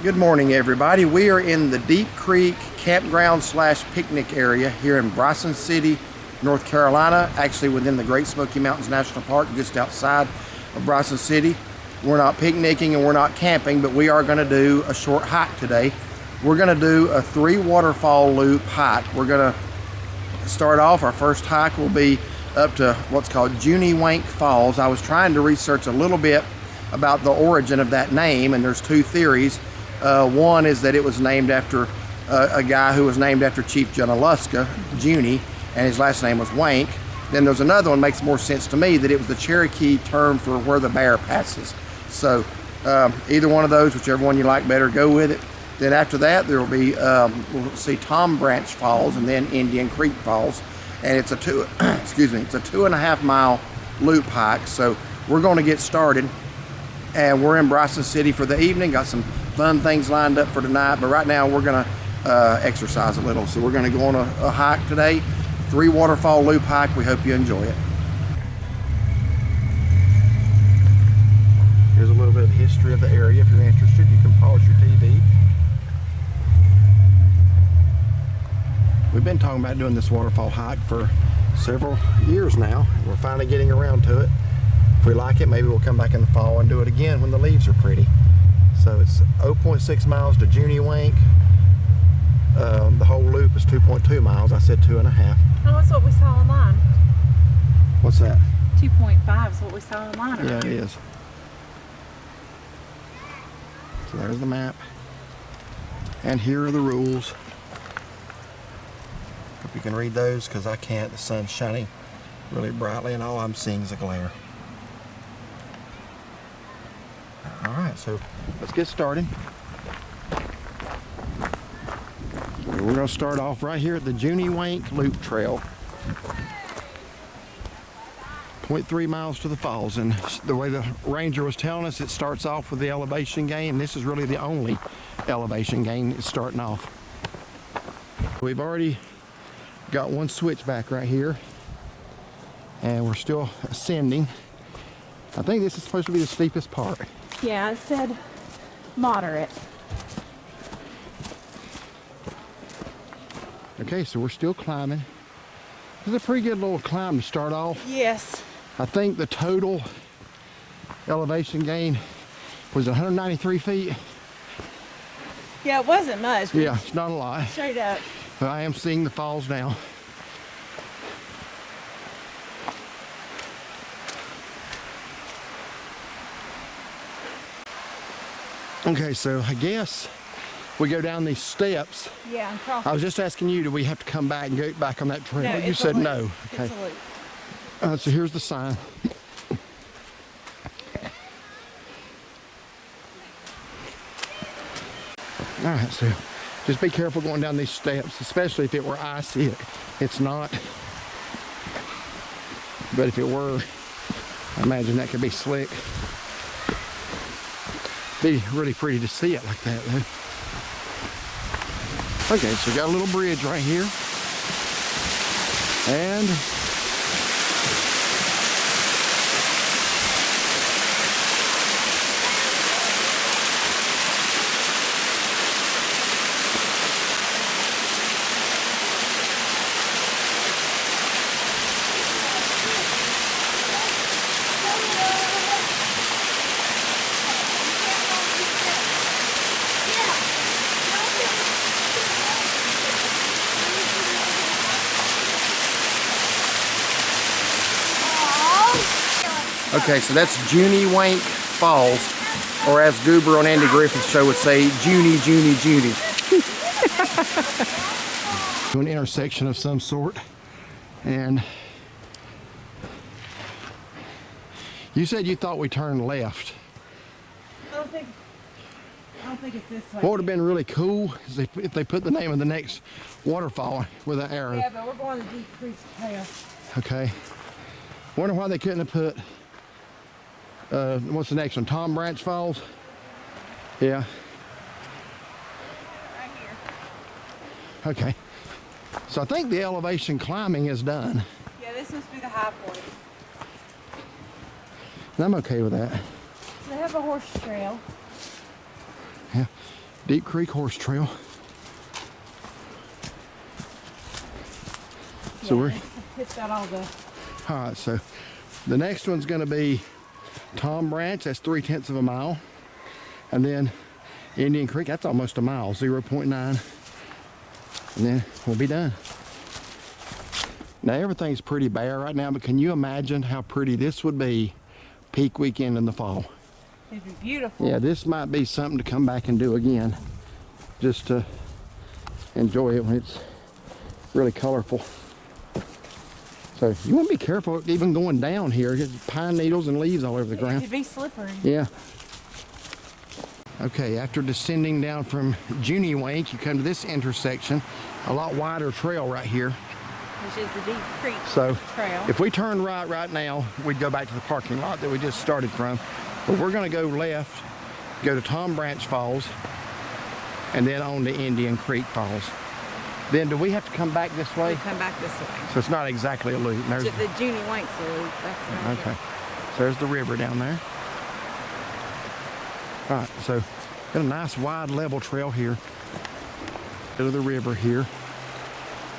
Good morning, everybody. We are in the Deep Creek campground slash picnic area here in Bryson City, North Carolina, actually within the Great Smoky Mountains National Park, just outside of Bryson City. We're not picnicking and we're not camping, but we are going to do a short hike today. We're going to do a 3 waterfall loop hike. We're going to start off, our first hike will be up to what's called Juney Whank Falls. I was trying to research a little bit about the origin of that name, and there's two theories. One is that it was named after a guy who was named after Chief Junaluska, Juney, and his last name was Whank. Then there's another one, makes more sense to me, that it was the Cherokee term for where the bear passes. So either one of those, whichever one you like better, go with it. Then after that, there will be, we'll see Tom Branch Falls and then Indian Creek Falls. And it's a it's a 2.5 mile loop hike. So we're going to get started. And we're in Bryson City for the evening. Got some fun things lined up for tonight, but right now we're gonna exercise a little. So we're gonna go on a hike today, 3 waterfall loop hike. We hope you enjoy it. Here's a little bit of history of the area. If you're interested, you can pause your TV. We've been talking about doing this waterfall hike for several years now. We're finally getting around to it. If we like it, maybe we'll come back in the fall and do it again when the leaves are pretty. So it's 0.6 miles to Juney Whank. The whole loop is 2.2 miles. I said 2.5. Oh, that's what we saw online. What's that? 2.5 is what we saw online. Yeah, it is. So there's the map. And here are the rules. Hope you can read those, because I can't. The sun's shining really brightly and all I'm seeing is a glare. Alright, so let's get started. We're going to start off right here at the Juney Whank Loop Trail. 0.3 miles to the falls, and the way the ranger was telling us, it starts off with the elevation gain. This is really the only elevation gain that's starting off. We've already got one switchback right here, and we're still ascending. I think this is supposed to be the steepest part. Yeah, it said moderate. Okay, so we're still climbing. This is a pretty good little climb to start off. Yes. I think the total elevation gain was 193 feet. Yeah, it wasn't much. Yeah, it's not a lot. Straight up. But I am seeing the falls now. Okay, so I guess we go down these steps. Yeah, and cross. I was just asking you, do we have to come back and go back on that trail? No, You said no. Okay. It's a loop. So here's the sign. All right, so just be careful going down these steps, especially if it were icy. It's not. But if it were, I imagine that could be slick. Be really pretty to see it like that, though. Okay, so we got a little bridge right here. And okay, so that's Juney Whank Falls, or as Goober on Andy Griffith's show would say, Juney, Juney, Juney. To an intersection of some sort, and you said you thought we turned left. I don't think it's this way. What would have been really cool is if they put the name of the next waterfall with an arrow. Yeah, but we're going to Deep Creek Trail. Okay. Wonder why they couldn't have put what's the next one? Tom Branch Falls? Yeah. Right here. Okay. So I think the elevation climbing is done. Yeah, this must be the high point. And I'm okay with that. They have a horse trail. Yeah. Deep Creek Horse Trail. So we're It's got all the. all right. So the next one's going to be Tom Branch. That's 3/10 of a mile, and then Indian Creek. That's almost a mile, 0.9, and then we'll be done. Now everything's pretty bare right now, but can you imagine how pretty this would be peak weekend in the fall? It'd be beautiful. Yeah, this might be something to come back and do again, just to enjoy it when it's really colorful. So you want to be careful even going down here. There's pine needles and leaves all over the ground. It'd be slippery. Yeah. Okay, after descending down from Juney Whank, you come to this intersection, a lot wider trail right here. Which is the Deep Creek Trail. If we turn right now, we'd go back to the parking lot that we just started from. But we're going to go left, go to Tom Branch Falls, and then on to Indian Creek Falls. Then do we have to come back this way? We come back this way. So it's not exactly a loop. There's Just the Juney Whank's a loop. That's not okay. So there's the river down there. All right, so got a nice wide level trail here. Go to the river here.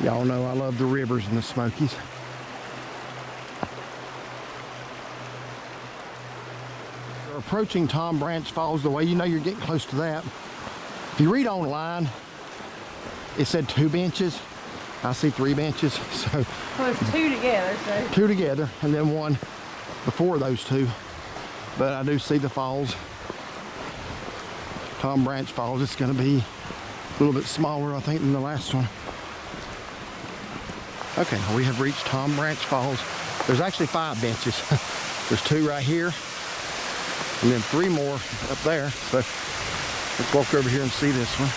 Y'all know I love the rivers in the Smokies. We're approaching Tom Branch Falls. The way you know you're getting close to that, if you read online, it said 2 benches. I see 3 benches. So well, it's 2 together, so. 2 together, and then 1 before those 2. But I do see the falls. Tom Branch Falls. It's going to be a little bit smaller, I think, than the last one. Okay, we have reached Tom Branch Falls. There's actually 5 benches. There's 2 right here, and then 3 more up there. So let's walk over here and see this one.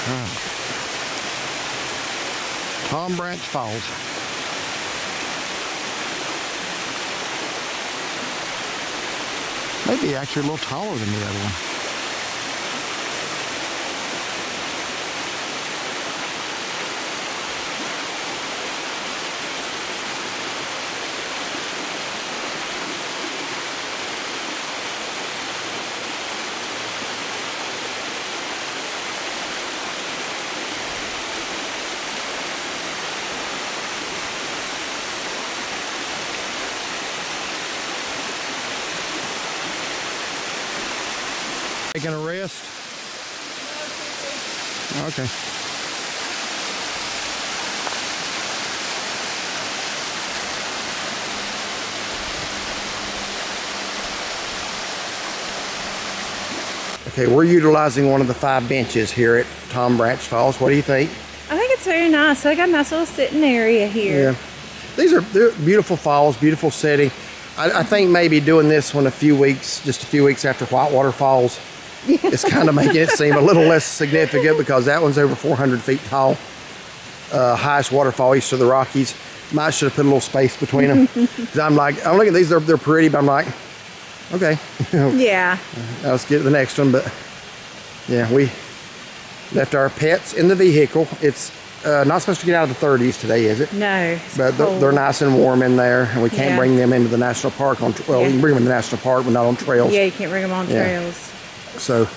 All right. Tom Branch Falls. Maybe actually a little taller than the other one. Taking a rest? Okay. Okay, we're utilizing one of the 5 benches here at Tom Branch Falls. What do you think? I think it's very nice. So I got a nice little sitting area here. Yeah. They're beautiful falls, beautiful setting. I think maybe doing this one just a few weeks after Whitewater Falls, it's kind of making it seem a little less significant because that one's over 400 feet tall. Highest waterfall east of the Rockies. Might should have put a little space between them. 'Cause I'm looking at these, they're pretty, but I'm like, okay. Yeah. Let's get to the next one. But yeah, we left our pets in the vehicle. It's not supposed to get out of the 30s today, is it? No. But they're nice and warm in there, and we can't bring them into the national park. You can bring them in the national park, but not on trails. Yeah, you can't bring them on trails. So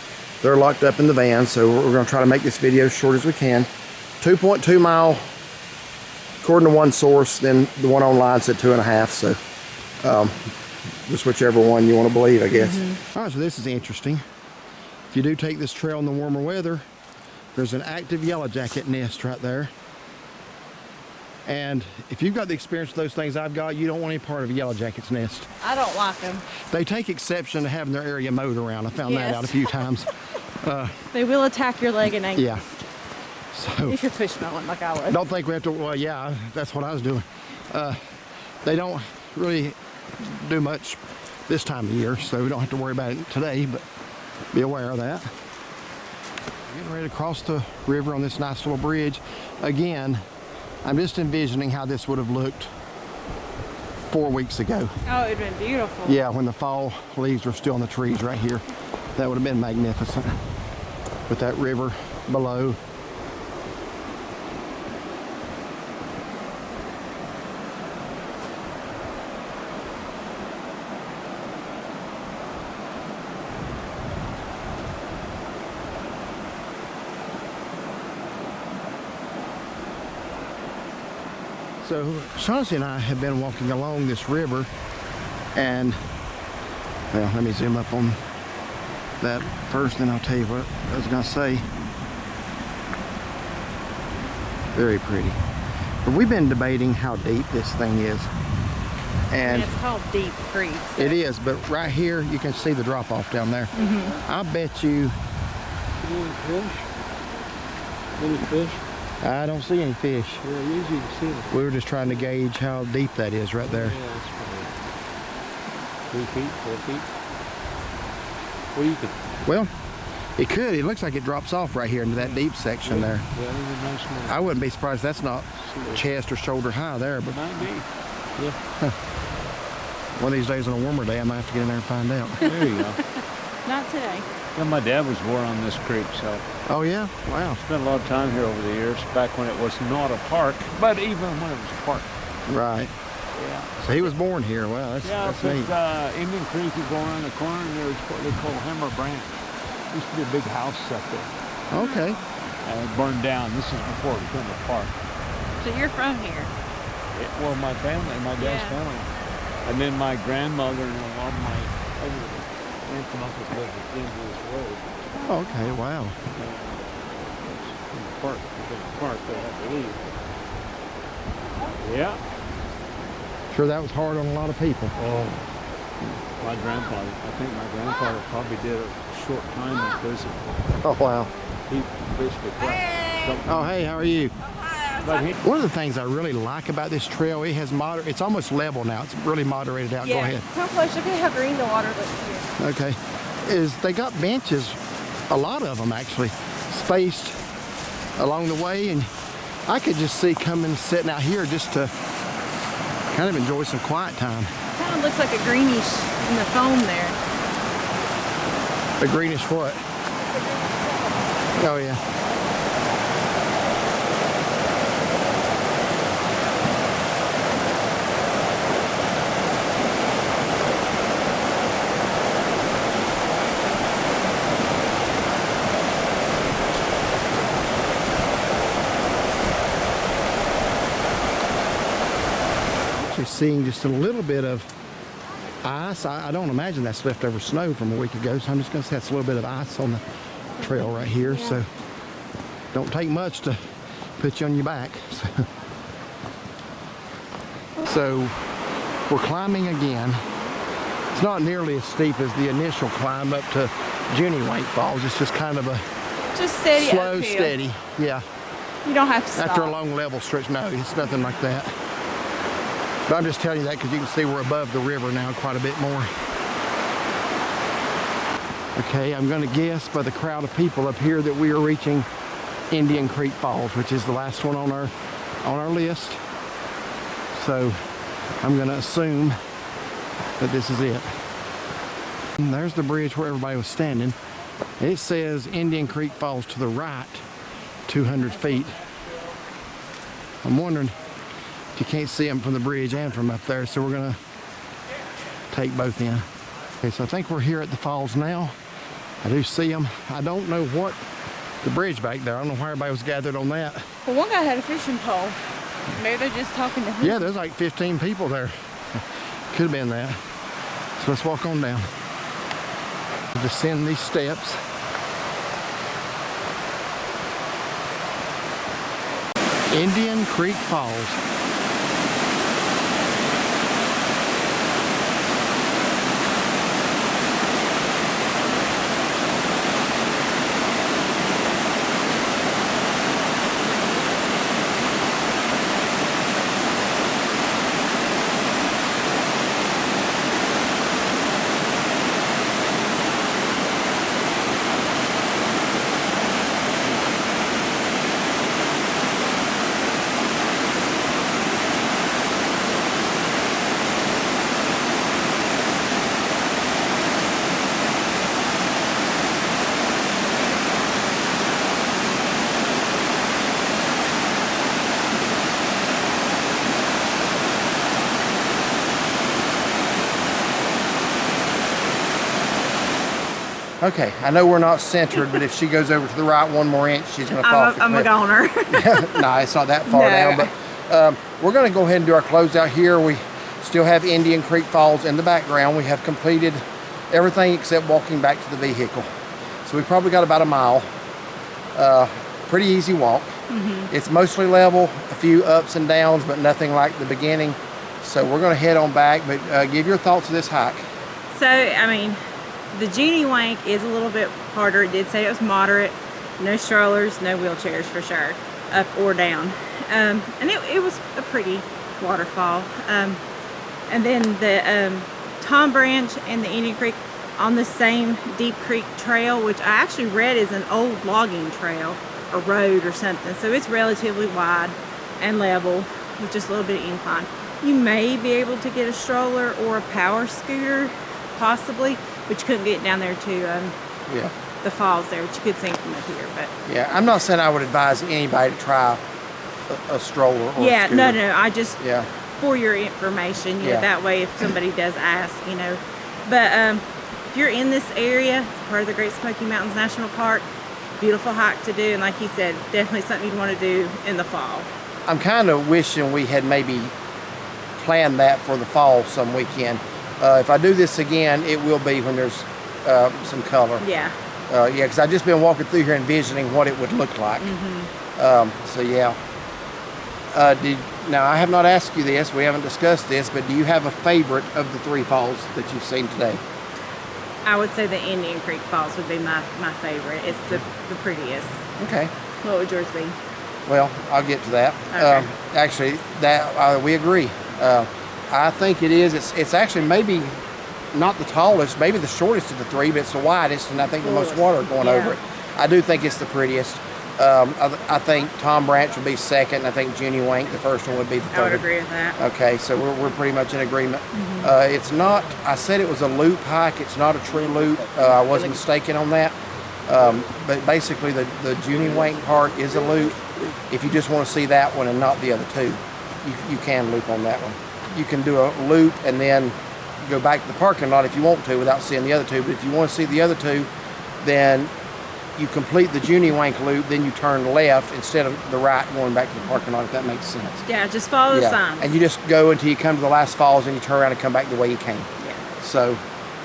they're locked up in the van, so we're going to try to make this video as short as we can. 2.2 mile, according to one source, then the one online said 2.5, so just whichever one you want to believe, I guess. All right, so this is interesting. If you do take this trail in the warmer weather, there's an active yellow jacket nest right there. And if you've got the experience with those things I've got, you don't want any part of a yellow jacket's nest. I don't like them. They take exception to having their area mowed around. I found that out a few times. They will attack your leg and ankle. Yeah. So if you're push mowing like I was. Don't think we have to, well, yeah, that's what I was doing. They don't really do much this time of year, so we don't have to worry about it today, but be aware of that. Getting ready to cross the river on this nice little bridge. Again, I'm just envisioning how this would have looked 4 weeks ago. Oh, it would have been beautiful. Yeah, when the fall leaves were still on the trees right here. That would have been magnificent with that river below. So Chauncey and I have been walking along this river, and well, let me zoom up on that first, then I'll tell you what I was gonna say. Very pretty. But we've been debating how deep this thing is. And it's called Deep Creek. So. It is, but right here you can see the drop off down there. I bet you. Any fish? Any fish? I don't see any fish. Yeah, usually you see them. We were just trying to gauge how deep that is right there. Yeah, that's probably 3 feet, 4 feet. What do you think? Well, it could. It looks like it drops off right here into that deep section there. Yeah, there's a nice one. I wouldn't be surprised if that's not chest or shoulder high there, but Might be. Yeah. one of these days on a warmer day I might have to get in there and find out. There you go. Not today. Yeah, my dad was born on this creek, so Oh yeah? Wow. spent a lot of time here over the years, back when it was not a park, but even when it was a park. Right. Yeah. So he was born here. Wow, that's neat. Indian Creek, you go around the corner and there's what they call Hammer Branch. Used to be a big house up there. Okay. And it burned down. This is before it became a park. So you're from here? Well, my family, my dad's Yeah. family. And then my grandmother and a lot of my other aunts and uncles lived at the end of this road. Oh, okay, wow. It's in the park. It's in the park, they have to leave. Yeah. Sure that was hard on a lot of people. Oh. My grandfather, I think my grandfather probably did a short time in prison. Oh, wow. He basically jumped. Oh, hey, how are you? But he, One of the things I really like about this trail, it has it's almost level now. It's really moderated out. Go ahead. Come close. Look at how green the water looks here. Okay. Is they got benches, a lot of them actually, spaced along the way, and I could just see coming sitting out here just to kind of enjoy some quiet time. Kind of looks like a greenish in the foam there. The greenish what? Oh yeah. Seeing just a little bit of ice. I don't imagine that's leftover snow from a week ago, so I'm just going to say that's a little bit of ice on the trail right here. Yeah. So don't take much to put you on your back. So we're climbing again. It's not nearly as steep as the initial climb up to Juney Whank Falls. It's just kind of a steady, slow, steady. Yeah. You don't have to stop. After a long level stretch, no, it's nothing like that. But I'm just telling you that because you can see we're above the river now quite a bit more. Okay, I'm going to guess by the crowd of people up here that we are reaching Indian Creek Falls, which is the last one on our list. So I'm going to assume that this is it. And there's the bridge where everybody was standing. It says Indian Creek Falls to the right, 200 feet. I'm wondering, you can't see them from the bridge and from up there, so we're gonna take both in. Okay, so I think we're here at the falls now. I do see them. I don't know what the bridge back there. I don't know why everybody was gathered on that. Well, one guy had a fishing pole. Maybe they're just talking to him. Yeah, there's like 15 people there. Could have been that. So let's walk on down. Descend these steps. Indian Creek Falls. Okay, I know we're not centered, but if she goes over to the right one more inch, she's going to fall off the I'm a cliff. goner. No, it's not that far No. down, but We're going to go ahead and do our closeout here. We still have Indian Creek Falls in the background. We have completed everything except walking back to the vehicle. So we probably got about a mile. Pretty easy walk. It's mostly level, a few ups and downs, but nothing like the beginning. So we're going to head on back, but give your thoughts of this hike. So, I mean, the Juney Whank is a little bit harder. It did say it was moderate. No strollers, no wheelchairs for sure, up or down. And it was a pretty waterfall. And then the Tom Branch and the Indian Creek on the same Deep Creek trail, which I actually read is an old logging trail or road or something. So it's relatively wide and level with just a little bit of incline. You may be able to get a stroller or a power scooter, possibly, but you couldn't get down there to the falls there, which you could see from up here. But yeah, I'm not saying I would advise anybody to try a stroller or a scooter. No, I just, for your information, you know, that way if somebody does ask, you know. But if you're in this area, it's part of the Great Smoky Mountains National Park, beautiful hike to do, and like he said, definitely something you'd want to do in the fall. I'm kind of wishing we had maybe planned that for the fall some weekend. If I do this again, it will be when there's some color. Yeah. Because I've just been walking through here envisioning what it would look like. So yeah. Now I have not asked you this, we haven't discussed this, but do you have a favorite of the three falls that you've seen today? I would say the Indian Creek Falls would be my favorite. It's the prettiest. Okay. What would yours be? Well, I'll get to that. Okay. Actually, that we agree. I think it is. It's actually maybe not the tallest, maybe the shortest of the three, but it's the widest, and I think the most water going over it. I do think it's the prettiest. I think Tom Branch would be second, and I think Juney Whank, the first one, would be the third. I would agree with that. Okay, so we're pretty much in agreement. It's not, I said it was a loop hike. It's not a true loop. I was mistaken on that. But basically, the Juney Whank part is a loop. If you just want to see that one and not the other two, you can loop on that one. You can do a loop and then go back to the parking lot if you want to without seeing the other two. But if you want to see the other two, then you complete the Juney Whank loop, then you turn left instead of the right going back to the parking lot, if that makes sense. Yeah, just follow the signs. And you just go until you come to the last falls and you turn around and come back the way you came. Yeah. So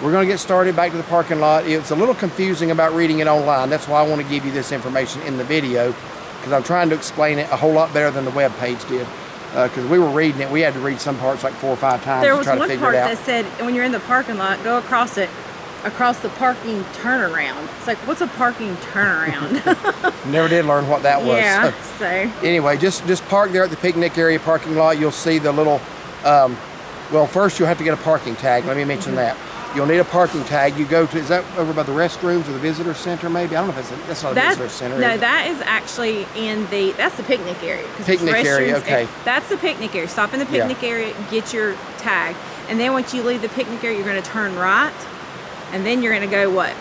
we're going to get started back to the parking lot. It's a little confusing about reading it online. That's why I want to give you this information in the video, because I'm trying to explain it a whole lot better than the web page did. Because we were reading it, we had to read some parts like 4 or 5 times to try to figure it out. There was one part that said, when you're in the parking lot, go across the parking turnaround. It's like, what's a parking turnaround? Never did learn what that was. Yeah, so. Anyway, just park there at the picnic area parking lot. You'll see the little, well, first you'll have to get a parking tag. Let me mention that. You'll need a parking tag. You go to, is that over by the restrooms or the visitor center maybe? I don't know if that's not a visitor center. No, that is actually that's the picnic area. Picnic area, okay. That's the picnic area. Stop in the picnic area, get your tag. And then once you leave the picnic area, you're going to turn right. And then you're going to go, what,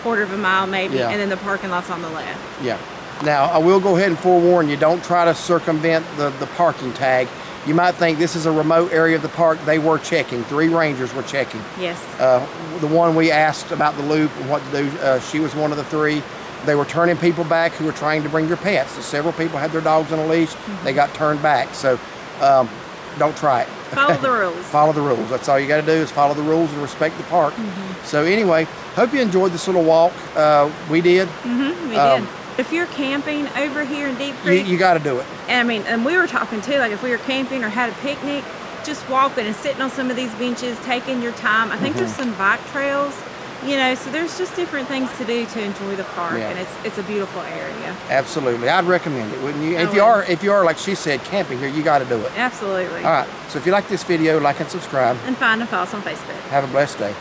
quarter of a mile maybe? Yeah. And then the parking lot's on the left. Yeah. Now, I will go ahead and forewarn you, don't try to circumvent the parking tag. You might think this is a remote area of the park. They were checking. 3 rangers were checking. Yes. The one we asked about the loop and what to do, she was one of the 3. They were turning people back who were trying to bring their pets. So several people had their dogs on a leash. They got turned back. So don't try it. Follow the rules. Follow the rules. That's all you got to do is follow the rules and respect the park. So anyway, hope you enjoyed this little walk. We did. We did. If you're camping over here in Deep Creek, you got to do it. And I mean, and we were talking too, like if we were camping or had a picnic, just walking and sitting on some of these benches, taking your time. I think there's some bike trails, you know, so there's just different things to do to enjoy the park, and it's a beautiful area. Absolutely, I'd recommend it, wouldn't you? If you are like she said, camping here, you got to do it. Absolutely. All right. So if you like this video, like and subscribe, and find and follow us on Facebook. Have a blessed day.